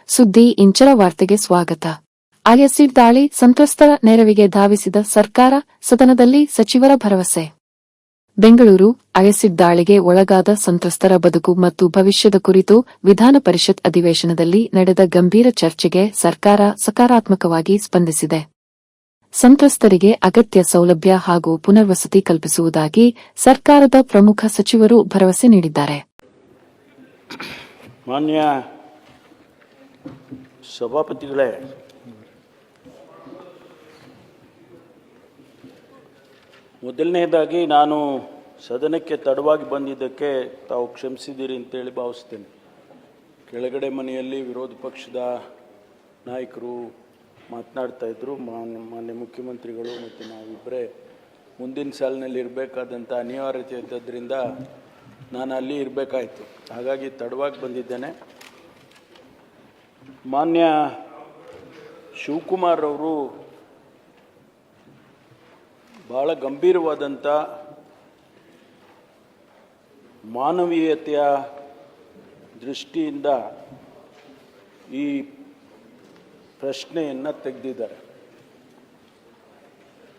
ಸುದ್ದಿ ಇಂಚರ ವಾರ್ತೆಗೆ ಸ್ವಾಗತ. ಆ್ಯಸಿಡ್ ದಾಳಿ ಸಂತ್ರಸ್ತರ ನೆರವಿಗೆ ಧಾವಿಸಿದ ಸರ್ಕಾರ, ಸದನದಲ್ಲಿ ಸಚಿವರ ಭರವಸೆ. ಬೆಂಗಳೂರು ಆ್ಯಸಿಡ್ ದಾಳಿಗೆ ಒಳಗಾದ ಸಂತ್ರಸ್ತರ ಬದುಕು ಮತ್ತು ಭವಿಷ್ಯದ ಕುರಿತು ವಿಧಾನ ಪರಿಷತ್ ಅಧಿವೇಶನದಲ್ಲಿ ನಡೆದ ಗಂಭೀರ ಚರ್ಚೆಗೆ ಸರ್ಕಾರ ಸಕಾರಾತ್ಮಕವಾಗಿ ಸ್ಪಂದಿಸಿದೆ. ಸಂತ್ರಸ್ತರಿಗೆ ಅಗತ್ಯ ಸೌಲಭ್ಯ ಹಾಗೂ ಪುನರ್ವಸತಿ ಕಲ್ಪಿಸುವುದಾಗಿ ಸರ್ಕಾರದ ಪ್ರಮುಖ ಸಚಿವರು ಭರವಸೆ ನೀಡಿದ್ದಾರೆ. ಮಾನ್ಯ ಸಭಾಪತಿಗಳೇ, ಮೊದಲನೇದಾಗಿ ನಾನು ಸದನಕ್ಕೆ ತಡವಾಗಿ ಬಂದಿದ್ದಕ್ಕೆ ತಾವು ಕ್ಷಮಿಸಿದ್ದೀರಿ ಅಂತೇಳಿ ಭಾವಿಸ್ತೇನೆ. ಕೆಳಗಡೆ ಮನೆಯಲ್ಲಿ ವಿರೋಧ ಪಕ್ಷದ ನಾಯಕರು ಮಾತನಾಡ್ತಾ ಇದ್ದರು. ಮಾನ್ಯ ಮುಖ್ಯಮಂತ್ರಿಗಳು ಮತ್ತು ನಾವಿಬ್ಬರೇ ಮುಂದಿನ ಸಾಲಿನಲ್ಲಿ ಇರಬೇಕಾದಂಥ ಅನಿವಾರ್ಯತೆ ಇದ್ದದ್ರಿಂದ ನಾನು ಅಲ್ಲಿ ಇರಬೇಕಾಯಿತು. ಹಾಗಾಗಿ ತಡವಾಗಿ ಬಂದಿದ್ದೇನೆ. ಮಾನ್ಯ ಶಿವಕುಮಾರ್ ಅವರು ಭಾಳ ಗಂಭೀರವಾದಂಥ ಮಾನವೀಯತೆಯ ದೃಷ್ಟಿಯಿಂದ ಈ ಪ್ರಶ್ನೆಯನ್ನು ತೆಗೆದಿದ್ದಾರೆ.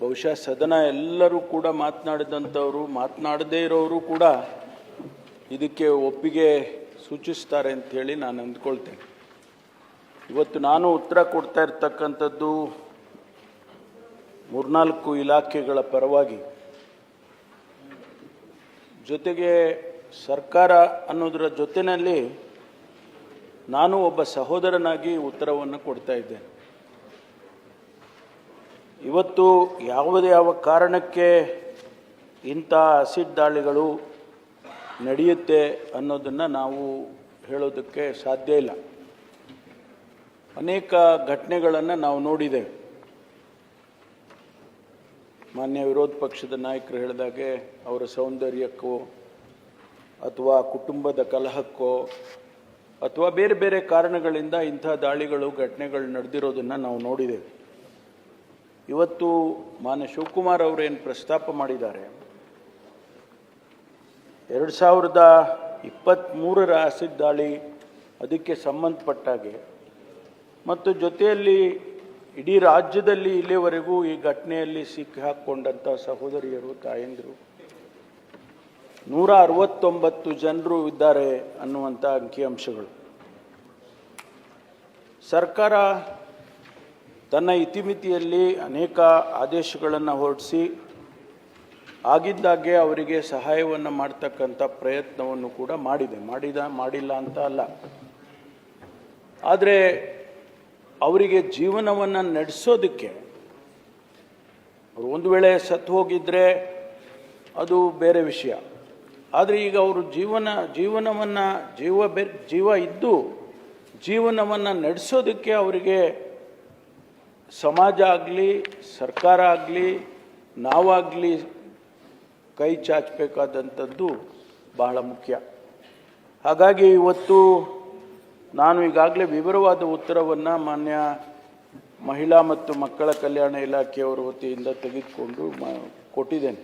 ಬಹುಶಃ ಸದನ ಎಲ್ಲರೂ ಕೂಡ ಮಾತನಾಡಿದಂಥವರು, ಮಾತನಾಡದೇ ಇರೋರು ಕೂಡ ಇದಕ್ಕೆ ಒಪ್ಪಿಗೆ ಸೂಚಿಸ್ತಾರೆ ಅಂಥೇಳಿ ನಾನು ಅಂದ್ಕೊಳ್ತೇನೆ. ಇವತ್ತು ನಾನು ಉತ್ತರ ಕೊಡ್ತಾ ಇರ್ತಕ್ಕಂಥದ್ದು 3-4 ಇಲಾಖೆಗಳ ಪರವಾಗಿ, ಜೊತೆಗೆ ಸರ್ಕಾರ ಅನ್ನೋದರ ಜೊತೆಯಲ್ಲಿ ನಾನು ಒಬ್ಬ ಸಹೋದರನಾಗಿ ಉತ್ತರವನ್ನು ಕೊಡ್ತಾ ಇದ್ದೇನೆ. ಇವತ್ತು ಯಾವ ಕಾರಣಕ್ಕೆ ಇಂಥ ಆಸಿಡ್ ದಾಳಿಗಳು ನಡೆಯುತ್ತೆ ಅನ್ನೋದನ್ನು ನಾವು ಹೇಳೋದಕ್ಕೆ ಸಾಧ್ಯ ಇಲ್ಲ. ಅನೇಕ ಘಟನೆಗಳನ್ನು ನಾವು ನೋಡಿದ್ದೇವೆ. ಮಾನ್ಯ ವಿರೋಧ ಪಕ್ಷದ ನಾಯಕರು ಹೇಳಿದಾಗೆ ಅವರ ಸೌಂದರ್ಯಕ್ಕೋ ಅಥವಾ ಕುಟುಂಬದ ಕಲಹಕ್ಕೋ ಅಥವಾ ಬೇರೆ ಬೇರೆ ಕಾರಣಗಳಿಂದ ಇಂಥ ದಾಳಿಗಳು, ಘಟನೆಗಳು ನಡೆದಿರೋದನ್ನು ನಾವು ನೋಡಿದ್ದೇವೆ. ಇವತ್ತು ಮಾನ್ಯ ಶಿವಕುಮಾರ್ ಅವರು ಏನು ಪ್ರಸ್ತಾಪ ಮಾಡಿದ್ದಾರೆ, 2023ರ ಆಸಿಡ್ ದಾಳಿ, ಅದಕ್ಕೆ ಸಂಬಂಧಪಟ್ಟಾಗೆ ಮತ್ತು ಜೊತೆಯಲ್ಲಿ ಇಡೀ ರಾಜ್ಯದಲ್ಲಿ ಇಲ್ಲಿವರೆಗೂ ಈ ಘಟನೆಯಲ್ಲಿ ಸಿಕ್ಕಿಹಾಕ್ಕೊಂಡಂಥ ಸಹೋದರಿಯರು, ತಾಯಂದಿರು 169 ಜನರು ಇದ್ದಾರೆ ಅನ್ನುವಂಥ ಅಂಕಿಅಂಶಗಳು. ಸರ್ಕಾರ ತನ್ನ ಇತಿಮಿತಿಯಲ್ಲಿ ಅನೇಕ ಆದೇಶಗಳನ್ನು ಹೊರಡಿಸಿ ಆಗಿದ್ದಾಗೆ ಅವರಿಗೆ ಸಹಾಯವನ್ನು ಮಾಡ್ತಕ್ಕಂಥ ಪ್ರಯತ್ನವನ್ನು ಕೂಡ ಮಾಡಿಲ್ಲ ಅಂತ ಅಲ್ಲ. ಆದರೆ ಅವರಿಗೆ ಜೀವನವನ್ನು ನಡೆಸೋದಕ್ಕೆ, ಅವರು ಒಂದು ವೇಳೆ ಸತ್ತು ಹೋಗಿದ್ರೆ ಅದು ಬೇರೆ ವಿಷಯ. ಆದರೆ ಈಗ ಅವರು ಜೀವ ಇದ್ದು ಜೀವನವನ್ನು ನಡೆಸೋದಕ್ಕೆ ಅವರಿಗೆ ಸಮಾಜ ಆಗಲಿ, ಸರ್ಕಾರ ಆಗಲಿ, ನಾವಾಗಲಿ ಕೈ ಚಾಚಬೇಕಾದಂಥದ್ದು ಬಹಳ ಮುಖ್ಯ. ಹಾಗಾಗಿ ಇವತ್ತು ನಾನು ಈಗಾಗಲೇ ವಿವರವಾದ ಉತ್ತರವನ್ನು ಮಾನ್ಯ ಮಹಿಳಾ ಮತ್ತು ಮಕ್ಕಳ ಕಲ್ಯಾಣ ಇಲಾಖೆಯವರ ವತಿಯಿಂದ ತೆಗೆದುಕೊಂಡು ಕೊಟ್ಟಿದ್ದೇನೆ.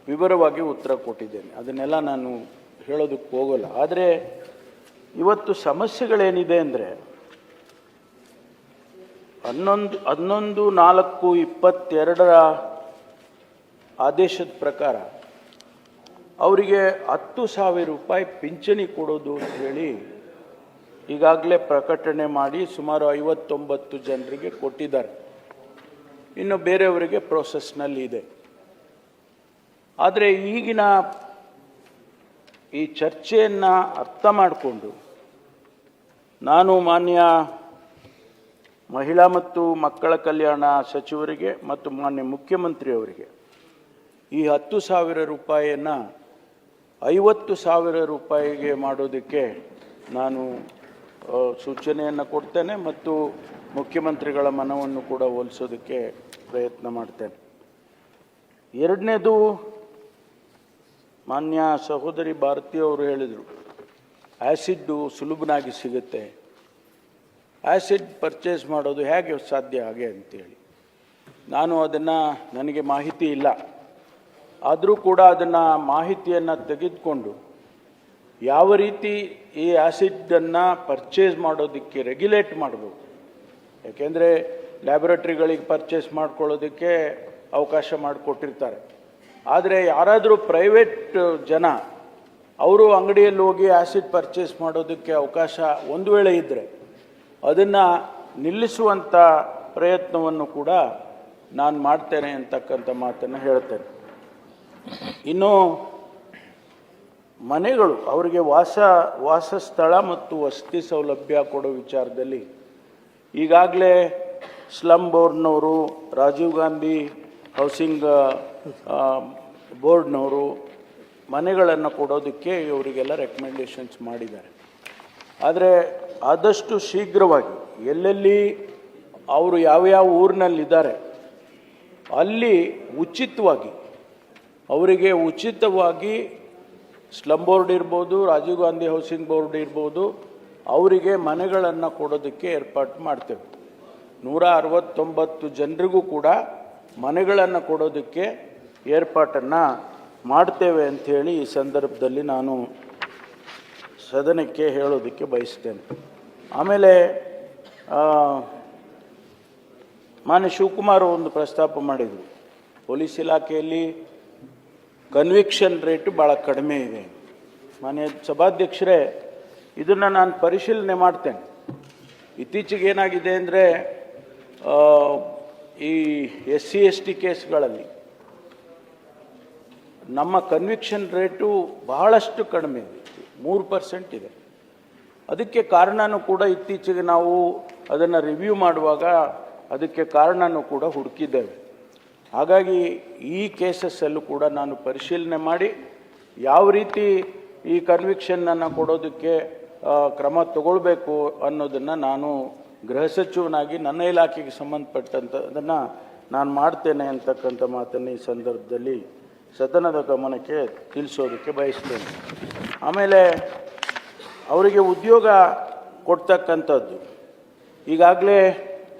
ವಿವರವಾಗಿ ಉತ್ತರ ಕೊಟ್ಟಿದ್ದೇನೆ. ಅದನ್ನೆಲ್ಲ ನಾನು ಹೇಳೋದಕ್ಕೆ ಹೋಗೋಲ್ಲ. ಆದರೆ ಇವತ್ತು ಸಮಸ್ಯೆಗಳೇನಿದೆ ಅಂದರೆ 11/4/22 ಆದೇಶದ ಪ್ರಕಾರ ಅವರಿಗೆ 10,000 ರೂಪಾಯಿ ಪಿಂಚಣಿ ಕೊಡೋದು ಅಂತ ಹೇಳಿ ಈಗಾಗಲೇ ಪ್ರಕಟಣೆ ಮಾಡಿ ಸುಮಾರು 59 ಜನರಿಗೆ ಕೊಟ್ಟಿದ್ದಾರೆ. ಇನ್ನು ಬೇರೆಯವರಿಗೆ ಪ್ರೋಸೆಸ್ನಲ್ಲಿ ಇದೆ. ಆದರೆ ಈಗಿನ ಈ ಚರ್ಚೆಯನ್ನು ಅರ್ಥ ಮಾಡಿಕೊಂಡು ನಾನು ಮಾನ್ಯ ಮಹಿಳಾ ಮತ್ತು ಮಕ್ಕಳ ಕಲ್ಯಾಣ ಸಚಿವರಿಗೆ ಮತ್ತು ಮಾನ್ಯ ಮುಖ್ಯಮಂತ್ರಿಯವರಿಗೆ ಈ 10,000 ರೂಪಾಯಿಯನ್ನು 50,000 ರೂಪಾಯಿಗೆ ಮಾಡೋದಕ್ಕೆ ನಾನು ಸೂಚನೆಯನ್ನು ಕೊಡ್ತೇನೆ ಮತ್ತು ಮುಖ್ಯಮಂತ್ರಿಗಳ ಮನವನ್ನು ಕೂಡ ಒಲಿಸೋದಕ್ಕೆ ಪ್ರಯತ್ನ ಮಾಡ್ತೇನೆ. ಎರಡನೇದು, ಮಾನ್ಯ ಸಹೋದರಿ ಭಾರತಿ ಅವರು ಹೇಳಿದರು ಆ್ಯಸಿಡ್ಡು ಸುಲಭನಾಗಿ ಸಿಗುತ್ತೆ, ಆ್ಯಸಿಡ್ ಪರ್ಚೇಸ್ ಮಾಡೋದು ಹೇಗೆ ಸಾಧ್ಯ ಹಾಗೆ ಅಂತೇಳಿ. ನನಗೆ ಮಾಹಿತಿ ಇಲ್ಲ. ಆದರೂ ಕೂಡ ಅದನ್ನು ಮಾಹಿತಿಯನ್ನು ತೆಗೆದುಕೊಂಡು ಯಾವ ರೀತಿ ಈ ಆ್ಯಸಿಡನ್ನು ಪರ್ಚೇಸ್ ಮಾಡೋದಕ್ಕೆ ರೆಗ್ಯುಲೇಟ್ ಮಾಡ್ಬೋದು. ಯಾಕೆಂದರೆ ಲ್ಯಾಬೊರೇಟ್ರಿಗಳಿಗೆ ಪರ್ಚೇಸ್ ಮಾಡ್ಕೊಳ್ಳೋದಕ್ಕೆ ಅವಕಾಶ ಮಾಡಿಕೊಟ್ಟಿರ್ತಾರೆ. ಆದರೆ ಯಾರಾದರೂ ಪ್ರೈವೇಟ್ ಜನ ಅವರು ಅಂಗಡಿಯಲ್ಲಿ ಹೋಗಿ ಆ್ಯಸಿಡ್ ಪರ್ಚೇಸ್ ಮಾಡೋದಕ್ಕೆ ಅವಕಾಶ ಒಂದು ವೇಳೆ ಇದ್ದರೆ ಅದನ್ನು ನಿಲ್ಲಿಸುವಂಥ ಪ್ರಯತ್ನವನ್ನು ಕೂಡ ನಾನು ಮಾಡ್ತೇನೆ ಅಂತಕ್ಕಂಥ ಮಾತನ್ನು ಹೇಳ್ತೇನೆ. ಇನ್ನು ಮನೆಗಳು ಅವರಿಗೆ ವಾಸಸ್ಥಳ ಮತ್ತು ವಸತಿ ಸೌಲಭ್ಯ ಕೊಡೋ ವಿಚಾರದಲ್ಲಿ ಈಗಾಗಲೇ ಸ್ಲಮ್ ಬೋರ್ಡ್ನವರು, ರಾಜೀವ್ ಗಾಂಧಿ ಹೌಸಿಂಗ್ ಬೋರ್ಡ್ನವರು ಮನೆಗಳನ್ನು ಕೊಡೋದಕ್ಕೆ ಇವರಿಗೆಲ್ಲ ರೆಕಮೆಂಡೇಶನ್ಸ್ ಮಾಡಿದ್ದಾರೆ. ಆದರೆ ಆದಷ್ಟು ಶೀಘ್ರವಾಗಿ ಎಲ್ಲೆಲ್ಲಿ ಅವರು ಯಾವ್ಯಾವ ಊರಿನಲ್ಲಿದ್ದಾರೆ ಅಲ್ಲಿ ಅವರಿಗೆ ಉಚಿತವಾಗಿ ಸ್ಲಮ್ ಬೋರ್ಡ್ ಇರ್ಬೋದು, ರಾಜೀವ್ ಗಾಂಧಿ ಹೌಸಿಂಗ್ ಬೋರ್ಡ್ ಇರ್ಬೋದು, ಅವರಿಗೆ ಮನೆಗಳನ್ನು ಕೊಡೋದಕ್ಕೆ ಏರ್ಪಾಟು ಮಾಡ್ತೇವೆ. 169 ಜನರಿಗೂ ಕೂಡ ಮನೆಗಳನ್ನು ಕೊಡೋದಕ್ಕೆ ಏರ್ಪಾಟನ್ನು ಮಾಡ್ತೇವೆ ಅಂಥೇಳಿ ಈ ಸಂದರ್ಭದಲ್ಲಿ ನಾನು ಸದನಕ್ಕೆ ಹೇಳೋದಕ್ಕೆ ಬಯಸ್ತೇನೆ. ಆಮೇಲೆ ಮಾನ್ಯ ಶಿವಕುಮಾರ್ ಒಂದು ಪ್ರಸ್ತಾಪ ಮಾಡಿದರು, ಪೊಲೀಸ್ ಇಲಾಖೆಯಲ್ಲಿ ಕನ್ವಿಕ್ಷನ್ ರೇಟು ಭಾಳ ಕಡಿಮೆ ಇದೆ. ಮಾನ್ಯ ಸಭಾಧ್ಯಕ್ಷರೇ, ಇದನ್ನು ನಾನು ಪರಿಶೀಲನೆ ಮಾಡ್ತೇನೆ. ಇತ್ತೀಚೆಗೆ ಏನಾಗಿದೆ ಅಂದರೆ ಈ SC/ST ಕೇಸ್ಗಳಲ್ಲಿ ನಮ್ಮ ಕನ್ವಿಕ್ಷನ್ ರೇಟು ಬಹಳಷ್ಟು ಕಡಿಮೆ ಇದೆ, 3% ಇದೆ. ಅದಕ್ಕೆ ಕಾರಣನೂ ಕೂಡ ಇತ್ತೀಚೆಗೆ ನಾವು ಅದನ್ನು ರಿವ್ಯೂ ಮಾಡುವಾಗ ಅದಕ್ಕೆ ಕಾರಣನೂ ಕೂಡ ಹುಡುಕಿದ್ದೇವೆ. ಹಾಗಾಗಿ ಈ ಕೇಸಸ್ಸಲ್ಲೂ ಕೂಡ ನಾನು ಪರಿಶೀಲನೆ ಮಾಡಿ ಯಾವ ರೀತಿ ಈ ಕನ್ವಿಕ್ಷನನ್ನು ಕೊಡೋದಕ್ಕೆ ಕ್ರಮ ತಗೊಳ್ಬೇಕು ಅನ್ನೋದನ್ನು ನಾನು ಗೃಹ ಸಚಿವನಾಗಿ ನನ್ನ ಇಲಾಖೆಗೆ ಸಂಬಂಧಪಟ್ಟಂಥದ್ದನ್ನು ನಾನು ಮಾಡ್ತೇನೆ ಅಂತಕ್ಕಂಥ ಮಾತನ್ನು ಈ ಸಂದರ್ಭದಲ್ಲಿ ಸದನದ ಗಮನಕ್ಕೆ ತಿಳಿಸೋದಕ್ಕೆ ಬಯಸ್ತೇನೆ. ಆಮೇಲೆ ಅವರಿಗೆ ಉದ್ಯೋಗ ಕೊಡ್ತಕ್ಕಂಥದ್ದು ಈಗಾಗಲೇ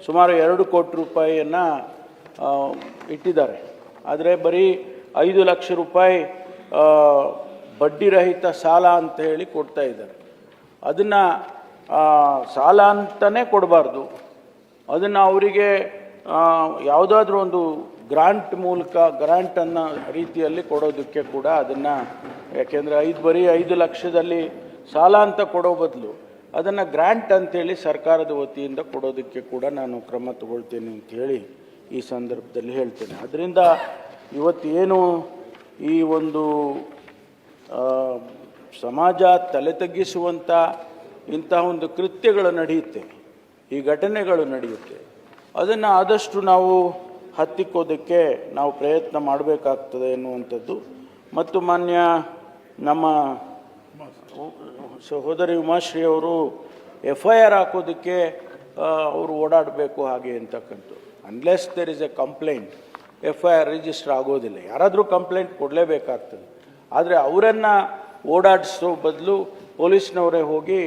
ಸುಮಾರು 2 ಕೋಟಿ ರೂಪಾಯಿಯನ್ನು ಇಟ್ಟಿದ್ದಾರೆ. ಆದರೆ ಬರೀ 5 ಲಕ್ಷ ರೂಪಾಯಿ ಬಡ್ಡಿರಹಿತ ಸಾಲ ಅಂತ ಹೇಳಿ ಕೊಡ್ತಾ ಇದ್ದಾರೆ. ಅದನ್ನು ಸಾಲ ಅಂತಲೇ ಕೊಡಬಾರ್ದು, ಅದನ್ನು ಅವರಿಗೆ ಯಾವುದಾದ್ರೂ ಒಂದು ಗ್ರಾಂಟ್ ಮೂಲಕ ಗ್ರಾಂಟ್ ಅನ್ನೋ ರೀತಿಯಲ್ಲಿ ಕೊಡೋದಕ್ಕೆ ಕೂಡ ಅದನ್ನು, ಯಾಕೆಂದರೆ ಬರೀ 5 ಲಕ್ಷದಲ್ಲಿ ಸಾಲ ಅಂತ ಕೊಡೋ ಬದಲು ಅದನ್ನು ಗ್ರಾಂಟ್ ಅಂತೇಳಿ ಸರ್ಕಾರದ ವತಿಯಿಂದ ಕೊಡೋದಕ್ಕೆ ಕೂಡ ನಾನು ಕ್ರಮ ತಗೊಳ್ತೇನೆ ಅಂಥೇಳಿ ಈ ಸಂದರ್ಭದಲ್ಲಿ ಹೇಳ್ತೇನೆ. ಅದರಿಂದ ಇವತ್ತೇನು ಈ ಒಂದು ಸಮಾಜ ತಲೆ ತಗ್ಗಿಸುವಂಥ ಇಂತಹ ಒಂದು ಕೃತ್ಯಗಳು ನಡೆಯುತ್ತೆ, ಈ ಘಟನೆಗಳು ನಡೆಯುತ್ತೆ, ಅದನ್ನು ಆದಷ್ಟು ನಾವು ಹತ್ತಿಕ್ಕೋದಕ್ಕೆ ನಾವು ಪ್ರಯತ್ನ ಮಾಡಬೇಕಾಗ್ತದೆ ಎನ್ನುವಂಥದ್ದು. ಮತ್ತು ಮಾನ್ಯ ನಮ್ಮ ಸಹೋದರಿ ಉಮಾಶ್ರೀ ಅವರು FIR ಹಾಕೋದಕ್ಕೆ ಅವರು ಓಡಾಡಬೇಕು ಹಾಗೆ ಅಂತಕ್ಕಂಥ, unless there is a complaint FIR register ಆಗೋದಿಲ್ಲ. ಯಾರಾದರೂ ಕಂಪ್ಲೇಂಟ್ ಕೊಡಲೇಬೇಕಾಗ್ತದೆ. ಆದರೆ ಅವರನ್ನು ಓಡಾಡಿಸೋ ಬದಲು ಪೊಲೀಸ್ನವರೇ ಹೋಗಿ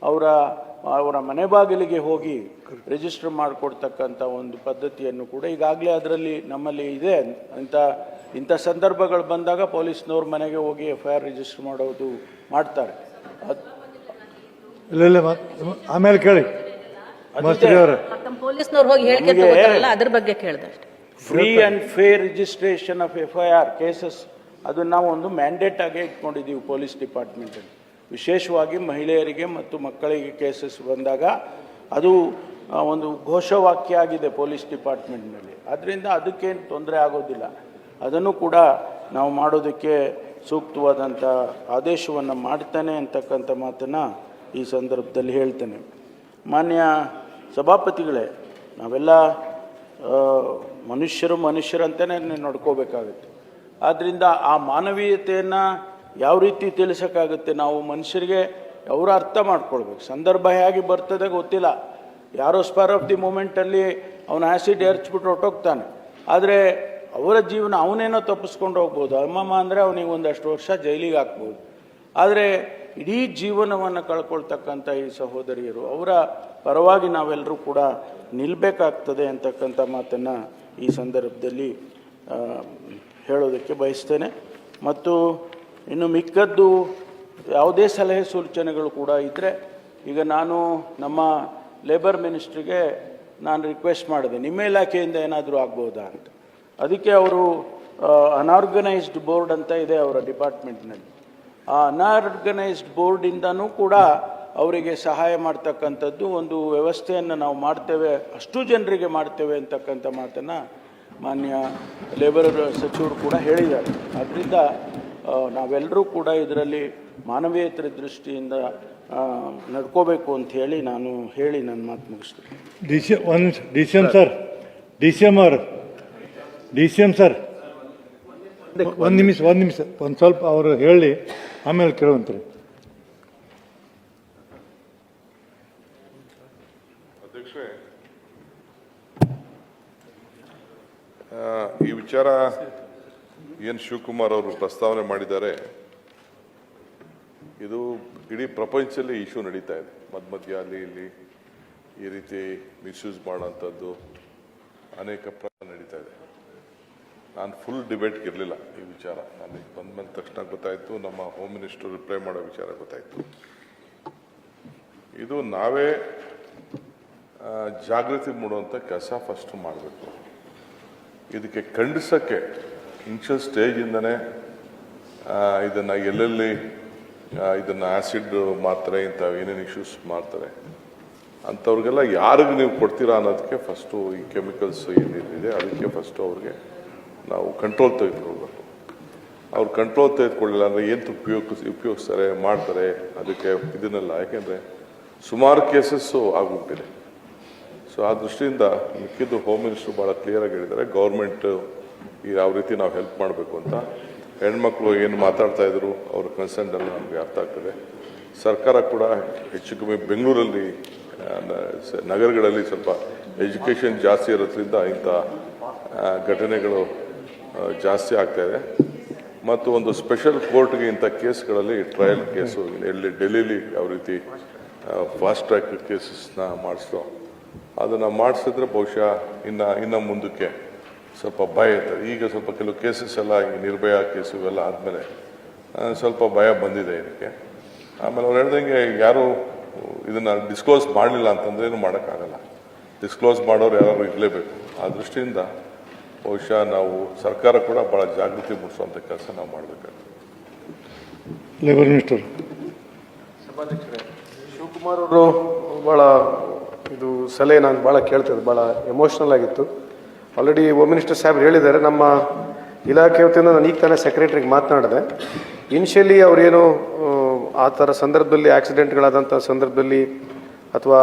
ಅವರ ಮನೆ ಬಾಗಿಲಿಗೆ ಹೋಗಿ ರಿಜಿಸ್ಟರ್ ಮಾಡಿಕೊಡ್ತಕ್ಕಂಥ ಒಂದು ಪದ್ಧತಿಯನ್ನು ಕೂಡ ಈಗಾಗಲೇ ಅದರಲ್ಲಿ ನಮ್ಮಲ್ಲಿ ಇದೆ. ಇಂಥ ಸಂದರ್ಭಗಳು ಬಂದಾಗ ಪೊಲೀಸ್ನವ್ರ ಮನೆಗೆ ಹೋಗಿ FIR ರಿಜಿಸ್ಟರ್ ಮಾಡೋದು ಮಾಡ್ತಾರೆ. ಇಲ್ಲ ಆಮೇಲೆ ಕೇಳಿ ಪೊಲೀಸ್ನವ್ರು ಹೋಗಿ ಹೇಳಿಕೆ ತಗೋತಾರಲ್ಲ ಅದ್ರ ಬಗ್ಗೆ ಕೇಳಿದೆ. Free and fair registration of FIR cases ಅದನ್ನು ನಾವು ಒಂದು ಮ್ಯಾಂಡೇಟ್ ಆಗಿ ಇಟ್ಕೊಂಡಿದ್ದೀವಿ ಪೊಲೀಸ್ ಡಿಪಾರ್ಟ್ಮೆಂಟಲ್ಲಿ. ವಿಶೇಷವಾಗಿ ಮಹಿಳೆಯರಿಗೆ ಮತ್ತು ಮಕ್ಕಳಿಗೆ ಕೇಸಸ್ ಬಂದಾಗ ಅದು ಒಂದು ಘೋಷವಾಕ್ಯ ಆಗಿದೆ ಪೊಲೀಸ್ ಡಿಪಾರ್ಟ್ಮೆಂಟ್ನಲ್ಲಿ. ಆದ್ದರಿಂದ ಅದಕ್ಕೇನು ತೊಂದರೆ ಆಗೋದಿಲ್ಲ. ಅದನ್ನು ಕೂಡ ನಾವು ಮಾಡೋದಕ್ಕೆ ಸೂಕ್ತವಾದಂಥ ಆದೇಶವನ್ನು ಮಾಡ್ತಾನೆ ಅಂತಕ್ಕಂಥ ಮಾತನ್ನು ಈ ಸಂದರ್ಭದಲ್ಲಿ ಹೇಳ್ತೇನೆ. ಮಾನ್ಯ ಸಭಾಪತಿಗಳೇ, ನಾವೆಲ್ಲ ಮನುಷ್ಯರಂತಲೇ ನೋಡ್ಕೋಬೇಕಾಗುತ್ತೆ. ಆದ್ದರಿಂದ ಆ ಮಾನವೀಯತೆಯನ್ನು ಯಾವ ರೀತಿ ತಿಳಿಸೋಕ್ಕಾಗುತ್ತೆ? ನಾವು ಮನುಷ್ಯರಿಗೆ ಅವರು ಅರ್ಥ ಮಾಡ್ಕೊಳ್ಬೇಕು. ಸಂದರ್ಭ ಹೇಗೆ ಬರ್ತದೆ ಗೊತ್ತಿಲ್ಲ. ಯಾರೋ ಸ್ಪರ್ ಆಫ್ ದಿ ಮೂಮೆಂಟಲ್ಲಿ ಅವನು ಆ್ಯಸಿಡ್ ಎರಚ್ಬಿಟ್ಟು ಹೊಟ್ಟೋಗ್ತಾನೆ. ಆದರೆ ಅವರ ಜೀವನ ಅವನೇನೋ ತಪ್ಪಿಸ್ಕೊಂಡು ಹೋಗ್ಬೋದು. ಅಮ್ಮಮ್ಮ ಅಂದರೆ ಅವನಿಗೆ ಒಂದಷ್ಟು ವರ್ಷ ಜೈಲಿಗೆ ಹಾಕ್ಬೋದು. ಆದರೆ ಇಡೀ ಜೀವನವನ್ನು ಕಳ್ಕೊಳ್ತಕ್ಕಂಥ ಈ ಸಹೋದರಿಯರು, ಅವರ ಪರವಾಗಿ ನಾವೆಲ್ಲರೂ ಕೂಡ ನಿಲ್ಲಬೇಕಾಗ್ತದೆ ಅಂತಕ್ಕಂಥ ಮಾತನ್ನು ಈ ಸಂದರ್ಭದಲ್ಲಿ ಹೇಳೋದಕ್ಕೆ ಬಯಸ್ತೇನೆ. ಮತ್ತು ಇನ್ನು ಮಿಕ್ಕದ್ದು ಯಾವುದೇ ಸಲಹೆ ಸೂಚನೆಗಳು ಕೂಡ ಇದ್ದರೆ, ಈಗ ನಾನು ನಮ್ಮ ಲೇಬರ್ ಮಿನಿಸ್ಟ್ರಿಗೆ ನಾನು ರಿಕ್ವೆಸ್ಟ್ ಮಾಡಿದೆ, ನಿಮ್ಮ ಇಲಾಖೆಯಿಂದ ಏನಾದರೂ ಆಗ್ಬೋದಾ ಅಂತ. ಅದಕ್ಕೆ ಅವರು ಅನ್ಆರ್ಗನೈಸ್ಡ್ ಬೋರ್ಡ್ ಅಂತ ಇದೆ ಅವರ ಡಿಪಾರ್ಟ್ಮೆಂಟ್ನಲ್ಲಿ. ಆ ಅನ್ಆರ್ಗನೈಸ್ಡ್ ಬೋರ್ಡಿಂದನೂ ಕೂಡ ಅವರಿಗೆ ಸಹಾಯ ಮಾಡ್ತಕ್ಕಂಥದ್ದು ಒಂದು ವ್ಯವಸ್ಥೆಯನ್ನು ನಾವು ಮಾಡ್ತೇವೆ, ಅಷ್ಟು ಜನರಿಗೆ ಮಾಡ್ತೇವೆ ಅಂತಕ್ಕಂಥ ಮಾತನ್ನು ಮಾನ್ಯ ಲೇಬರ್ ಸಚಿವರು ಕೂಡ ಹೇಳಿದ್ದಾರೆ. ಆದ್ದರಿಂದ ನಾವೆಲ್ಲರೂ ಕೂಡ ಇದರಲ್ಲಿ ಮಾನವೀಯತೆ ದೃಷ್ಟಿಯಿಂದ ನಡ್ಕೋಬೇಕು ಅಂತ ಹೇಳಿ ನಾನು ನನ್ನ ಮಾತು ಮುಗಿಸ್ತೀನಿ. ಡಿ ಸಿ ಎಂ ಸರ್ ಒಂದು ನಿಮಿಷ ಒಂದು ಸ್ವಲ್ಪ ಅವರು ಹೇಳಿ ಆಮೇಲೆ ಕೇಳುವಂತ್ರಿ. ಅಧ್ಯಕ್ಷರೇ, ಈ ವಿಚಾರ ಏನು ಶಿವಕುಮಾರ್ ಅವರು ಪ್ರಸ್ತಾವನೆ ಮಾಡಿದ್ದಾರೆ, ಇದು ಇಡೀ ಪ್ರಪಂಚದಲ್ಲಿ ಇಶ್ಯೂ ನಡೀತಾ ಇದೆ. ಮಧ್ಯ ಅಲ್ಲಿ ಇಲ್ಲಿ ಈ ರೀತಿ ಮಿಸ್ಯೂಸ್ ಮಾಡೋಂಥದ್ದು ಅನೇಕ ಪ್ರಕರಣ ನಡೀತಾ ಇದೆ. ನಾನು ಫುಲ್ ಡಿಬೇಟ್ಗೆ ಇರಲಿಲ್ಲ ಈ ವಿಚಾರ. ನಾನು ಬಂದ ತಕ್ಷಣ ಗೊತ್ತಾಯಿತು, ನಮ್ಮ ಹೋಮ್ ಮಿನಿಸ್ಟರ್ ರಿಪ್ಲೈ ಮಾಡೋ ವಿಚಾರ ಗೊತ್ತಾಯಿತು. ಇದು ನಾವೇ ಜಾಗೃತಿ ಮೂಡುವಂಥ ಕೆಲಸ ಫಸ್ಟ್ ಮಾಡಬೇಕು. ಇದಕ್ಕೆ ಖಂಡಿಸೋಕ್ಕೆ ಇನಿಷಿಯಲ್ ಸ್ಟೇಜಿಂದನೇ ಇದನ್ನು ಎಲ್ಲೆಲ್ಲಿ ಇದನ್ನು ಆ್ಯಸಿಡ್ ಮಾಡ್ತಾರೆ, ಇಂಥ ಏನೇನು ಇಶ್ಯೂಸ್ ಮಾಡ್ತಾರೆ ಅಂಥವ್ರಿಗೆಲ್ಲ ಯಾರಿಗೆ ನೀವು ಕೊಡ್ತೀರಾ ಅನ್ನೋದಕ್ಕೆ ಫಸ್ಟು ಈ ಕೆಮಿಕಲ್ಸ್ ಏನೇನಿದೆ ಅದಕ್ಕೆ ಫಸ್ಟು ಅವ್ರಿಗೆ ನಾವು ಕಂಟ್ರೋಲ್ ತೆಗೆದುಕೊಳ್ಬೇಕು. ಅವ್ರು ಕಂಟ್ರೋಲ್ ತೆಗೆದುಕೊಳ್ಳಿಲ್ಲ ಅಂದರೆ ಏನು ಉಪಯೋಗಿಸ್ತಾರೆ ಮಾಡ್ತಾರೆ ಅದಕ್ಕೆ ಇದನ್ನೆಲ್ಲ. ಯಾಕೆಂದರೆ ಸುಮಾರು ಕೇಸಸ್ಸು ಆಗೋಗ್ಬಿಟ್ಟಿದೆ. ಸೊ ಆ ದೃಷ್ಟಿಯಿಂದ ಮಿಕ್ಕಿದ್ದು ಹೋಮ್ ಮಿನಿಸ್ಟರ್ ಭಾಳ ಕ್ಲಿಯರಾಗಿ ಹೇಳಿದ್ದಾರೆ, ಗೌರ್ಮೆಂಟ್ ಯಾವ ರೀತಿ ನಾವು ಹೆಲ್ಪ್ ಮಾಡಬೇಕು ಅಂತ. ಹೆಣ್ಮಕ್ಳು ಏನು ಮಾತಾಡ್ತಾ ಇದ್ರು ಅವ್ರ ಕನ್ಸರ್ನ್ ಎಲ್ಲ ನಮಗೆ ಅರ್ಥ ಆಗ್ತದೆ. ಸರ್ಕಾರ ಕೂಡ ಹೆಚ್ಚು ಕಮ್ಮಿ ಬೆಂಗಳೂರಲ್ಲಿ ನಗರಗಳಲ್ಲಿ ಸ್ವಲ್ಪ ಎಜುಕೇಷನ್ ಜಾಸ್ತಿ ಇರೋದ್ರಿಂದ ಇಂಥ ಘಟನೆಗಳು ಜಾಸ್ತಿ ಆಗ್ತಾ ಇದೆ. ಮತ್ತು ಒಂದು ಸ್ಪೆಷಲ್ ಕೋರ್ಟ್ಗೆ ಇಂಥ ಕೇಸ್ಗಳಲ್ಲಿ ಟ್ರಯಲ್ ಕೇಸು ಎಲ್ಲಿ ಡೆಲ್ಲಿಲಿ ಯಾವ ರೀತಿ ಫಾಸ್ಟ್ ಟ್ರ್ಯಾಕ್ ಕೇಸಸ್ನ ಮಾಡಿಸೋ ಅದನ್ನು ಮಾಡಿಸಿದ್ರೆ ಬಹುಶಃ ಇನ್ನು ಮುಂದಕ್ಕೆ ಸ್ವಲ್ಪ ಭಯ ಇರ್ತದೆ. ಈಗ ಸ್ವಲ್ಪ ಕೆಲವು ಕೇಸಸ್ ಎಲ್ಲ ಈ ನಿರ್ಭಯ ಕೇಸು ಇವೆಲ್ಲ ಆದಮೇಲೆ ಸ್ವಲ್ಪ ಭಯ ಬಂದಿದೆ ಇದಕ್ಕೆ. ಆಮೇಲೆ ಅವ್ರು ಹೇಳ್ದಂಗೆ ಯಾರು ಇದನ್ನು ಡಿಸ್ಕ್ಲೋಸ್ ಮಾಡಲಿಲ್ಲ ಅಂತಂದ್ರೆ ಏನು ಮಾಡೋಕ್ಕಾಗಲ್ಲ. ಡಿಸ್ಕ್ಲೋಸ್ ಮಾಡೋರು ಯಾರು ಇರಲೇಬೇಕು. ಆ ದೃಷ್ಟಿಯಿಂದ ಬಹುಶಃ ನಾವು ಸರ್ಕಾರ ಕೂಡ ಭಾಳ ಜಾಗೃತಿ ಮೂಡಿಸುವಂಥ ಕೆಲಸ ನಾವು ಮಾಡಬೇಕಾಗ್ತದೆ. ಲೇಬರ್ ಮಿನಿಸ್ಟರ್ ಸಭಾಧ್ಯಕ್ಷರೇ, ಶಿವಕುಮಾರ್ ಅವರು ಭಾಳ ಇದು ಸಲಹೆ ನಾನು ಭಾಳ ಕೇಳ್ತಿದ್ದೆ, ಭಾಳ ಎಮೋಷ್ನಲ್ ಆಗಿತ್ತು. ಆಲ್ರೆಡಿ ಹೋಮ್ ಮಿನಿಸ್ಟರ್ ಸಾಹೇಬ್ರು ಹೇಳಿದ್ದಾರೆ. ನಮ್ಮ ಇಲಾಖೆ ವತಿಯಿಂದ ನಾನು ಈಗ ತಾನೇ ಸೆಕ್ರೆಟರಿಗೆ ಮಾತನಾಡಿದೆ. ಇನಿಷಿಯಲಿ ಅವರೇನು ಆ ಥರ ಸಂದರ್ಭದಲ್ಲಿ ಆಕ್ಸಿಡೆಂಟ್ಗಳಾದಂಥ ಸಂದರ್ಭದಲ್ಲಿ ಅಥವಾ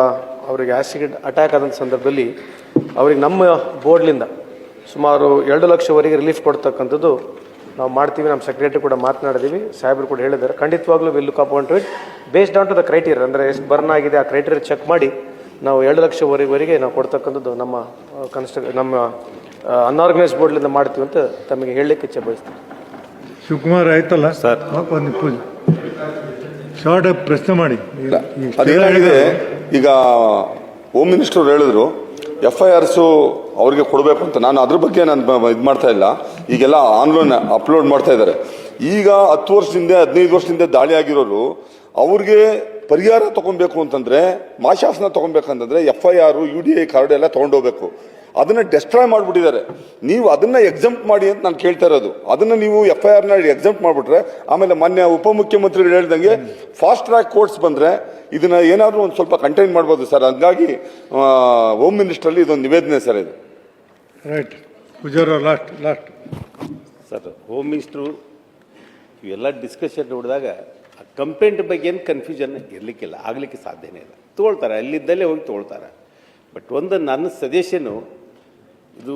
ಅವರಿಗೆ ಆ್ಯಸಿಡ್ ಅಟ್ಯಾಕ್ ಆದಂಥ ಸಂದರ್ಭದಲ್ಲಿ ಅವ್ರಿಗೆ ನಮ್ಮ ಬೋರ್ಡ್ಲಿಂದ ಸುಮಾರು 2 ಲಕ್ಷವರೆಗೆ ರಿಲೀಫ್ ಕೊಡ್ತಕ್ಕಂಥದ್ದು ನಾವು ಮಾಡ್ತೀವಿ. ನಮ್ಮ ಸೆಕ್ರೆಟರಿ ಕೂಡ ಮಾತನಾಡಿದ್ದೀವಿ, ಸಾಹೇಬರು ಕೂಡ ಹೇಳಿದ್ದಾರೆ. ಖಂಡಿತವಾಗ್ಲೂ will look upon to it based on to the criteria, ಅಂದರೆ ಎಷ್ಟು ಬರ್ನ್ ಆಗಿದೆ ಆ ಕ್ರೈಟೀರಿಯಾ ಚೆಕ್ ಮಾಡಿ ನಾವು 2 ಲಕ್ಷವರೆಗೆ ನಾವು ಕೊಡ್ತಕ್ಕಂಥದ್ದು ನಮ್ಮ ನಮ್ಮ ಅನ್ಆರ್ಗನೈಸ್ ಬೋರ್ಡ್ಲಿಂದ ಮಾಡ್ತೀವಿ ಅಂತ ತಮಗೆ ಹೇಳಲಿಕ್ಕೆ ಇಚ್ಛೆ ಬಯಸ್ತೀನಿ. ಶಿವಕುಮಾರ್ ಆಯ್ತಲ್ಲ ಸರ್, ಒಂದು ಶಾರ್ಟ್ ಪ್ರಶ್ನೆ ಮಾಡಿ. ಅದೇನಾಗಿದೆ, ಈಗ ಹೋಮ್ ಮಿನಿಸ್ಟರ್ ಹೇಳಿದ್ರು FIRs ಅವ್ರಿಗೆ ಕೊಡಬೇಕು ಅಂತ. ನಾನು ಅದ್ರ ಬಗ್ಗೆ ನಾನು ಇದು ಮಾಡ್ತಾ ಇಲ್ಲ. ಈಗೆಲ್ಲ ಆನ್ಲೈನ್ ಅಪ್ಲೋಡ್ ಮಾಡ್ತಾ ಇದ್ದಾರೆ. ಈಗ 10 ವರ್ಷದಿಂದ 15 ವರ್ಷದಿಂದ ದಾಳಿ ಆಗಿರೋರು ಅವ್ರಿಗೆ ಪರಿಹಾರ ತಗೊಬೇಕು ಅಂತಂದ್ರೆ, ಮಾಶಾಸನ ತಗೊಬೇಕಂತಂದ್ರೆ FIR UDI ಕಾರ್ಡ್ ಎಲ್ಲ ತಗೊಂಡೋಗ್ಬೇಕು. ಅದನ್ನ ಡೆಸ್ಟ್ರಾಯ್ ಮಾಡಿಬಿಟ್ಟಿದ್ದಾರೆ. ನೀವು ಅದನ್ನ ಎಕ್ಸಂಪ್ಟ್ ಮಾಡಿ ಅಂತ ನಾನು ಕೇಳ್ತಾ ಇರೋದು. ಅದನ್ನ ನೀವು FIR ನ ಎಕ್ಸಂಪ್ಟ್ ಮಾಡಿಬಿಟ್ರೆ, ಆಮೇಲೆ ಮಾನ್ಯ ಉಪಮುಖ್ಯಮಂತ್ರಿಗಳು ಹೇಳಿದಂಗೆ ಫಾಸ್ಟ್ ಟ್ರ್ಯಾಕ್ ಕೋರ್ಟ್ಸ್ ಬಂದ್ರೆ ಇದನ್ನ ಏನಾದರೂ ಒಂದು ಸ್ವಲ್ಪ ಕಂಟೈನ್ ಮಾಡ್ಬೋದು ಸರ್. ಹಂಗಾಗಿ ಹೋಮ್ ಮಿನಿಸ್ಟರ್ ಇದೊಂದು ನಿವೇದನೆ ಸರ್ ಇದು. Right. Pujara last sir, home minister ಇವೆಲ್ಲ ಡಿಸ್ಕಷನ್ ನೋಡಿದಾಗ ಕಂಪ್ಲೇಂಟ್ ಬಗ್ಗೆ ಏನು ಕನ್ಫ್ಯೂಷನ್ ಇರಲಿಕ್ಕಿಲ್ಲ, ಆಗಲಿಕ್ಕೆ ಸಾಧ್ಯನೇ ಇಲ್ಲ. ತೊಗೊಳ್ತಾರೆ, ಅಲ್ಲಿದ್ದಲ್ಲೇ ಹೋಗಿ ತೊಗೊಳ್ತಾರೆ. ಬಟ್ ಒಂದು ನನ್ನ ಸಜೆಷನು, ಇದು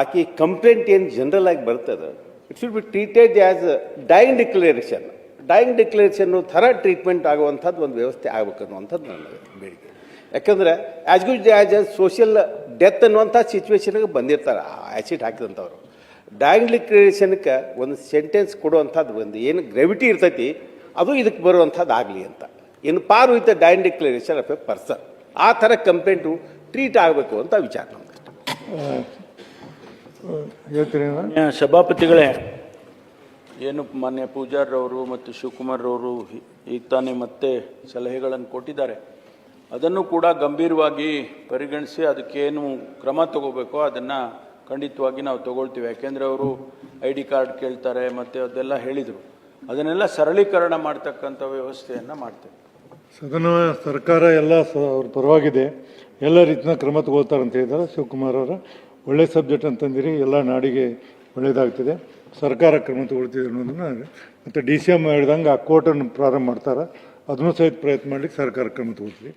ಆಕೆ ಕಂಪ್ಲೇಂಟ್ ಏನು ಜನರಲ್ ಆಗಿ ಬರ್ತದೆ, it should be treated as dying declaration. Dying ಡಿಕ್ಲರೇಷನ್ನು ಥರ ಟ್ರೀಟ್ಮೆಂಟ್ ಆಗುವಂಥದ್ದು ಒಂದು ವ್ಯವಸ್ಥೆ ಆಗಬೇಕನ್ನುವಂಥದ್ದು ನನ್ನ ಬೇಡಿಕೆ. ಯಾಕಂದರೆ as good as a social death ಅನ್ನುವಂಥ ಸಿಚುವೇಶನ್ಗೆ ಬಂದಿರ್ತಾರೆ ಆ್ಯಸಿಡ್ ಹಾಕಿದಂಥವ್ರು. ಡೈಯಿಂಗ್ ಡಿಕ್ಲರೇಷನ್ಗೆ ಒಂದು ಸೆಂಟೆನ್ಸ್ ಕೊಡುವಂಥದ್ದು ಒಂದು ಏನು ಗ್ರಾವಿಟಿ ಇರ್ತೈತಿ ಅದು ಇದಕ್ಕೆ ಬರುವಂಥದ್ದು ಆಗಲಿ ಅಂತ. ಇನ್ನು par with dying declaration of a person, ಆ ಥರ ಕಂಪ್ಲೇಂಟು ಟ್ರೀಟ್ ಆಗಬೇಕು ಅಂತ ವಿಚಾರ ನಮ್ದು. ಹೇಳ್ತೀರಿ ಸಭಾಪತಿಗಳೇ, ಏನು ಮಾನ್ಯ ಪೂಜಾರವರು ಮತ್ತು ಶಿವಕುಮಾರ್ ಅವರು ಈಗ ತಾನೇ ಮತ್ತೆ ಸಲಹೆಗಳನ್ನು ಕೊಟ್ಟಿದ್ದಾರೆ, ಅದನ್ನು ಕೂಡ ಗಂಭೀರವಾಗಿ ಪರಿಗಣಿಸಿ ಅದಕ್ಕೇನು ಕ್ರಮ ತಗೋಬೇಕೋ ಅದನ್ನು ಖಂಡಿತವಾಗಿ ನಾವು ತಗೊಳ್ತೀವಿ. ಯಾಕೆಂದರೆ ಅವರು ID ಕಾರ್ಡ್ ಕೇಳ್ತಾರೆ ಮತ್ತು ಅದೆಲ್ಲ ಹೇಳಿದರು, ಅದನ್ನೆಲ್ಲ ಸರಳೀಕರಣ ಮಾಡ್ತಕ್ಕಂಥ ವ್ಯವಸ್ಥೆಯನ್ನು ಮಾಡ್ತೇವೆ. ಸದನ ಸರ್ಕಾರ ಎಲ್ಲ ಅವ್ರ ಪರವಾಗಿದೆ, ಎಲ್ಲ ರೀತಿಯ ಕ್ರಮ ತಗೊಳ್ತಾರೆ ಅಂತ ಹೇಳಿದ್ದಾರೆ. ಶಿವಕುಮಾರ್ ಅವರ ಒಳ್ಳೆ ಸಬ್ಜೆಕ್ಟ್ ಅಂತಂದಿರಿ, ಎಲ್ಲ ನಾಡಿಗೆ ಒಳ್ಳೆಯದಾಗ್ತದೆ, ಸರ್ಕಾರ ಕ್ರಮ ತಗೊಳ್ತಿದೆ ಅನ್ನೋದನ್ನು. ಮತ್ತು DCM ಹೇಳ್ದಂಗೆ ಆ ಕೋರ್ಟನ್ನು ಪ್ರಾರಂಭ ಮಾಡ್ತಾರೆ, ಅದನ್ನು ಸಹಿತ ಪ್ರಯತ್ನ ಮಾಡಲಿಕ್ಕೆ ಸರ್ಕಾರ ಕ್ರಮ ತಗೊಳ್ತೀವಿ.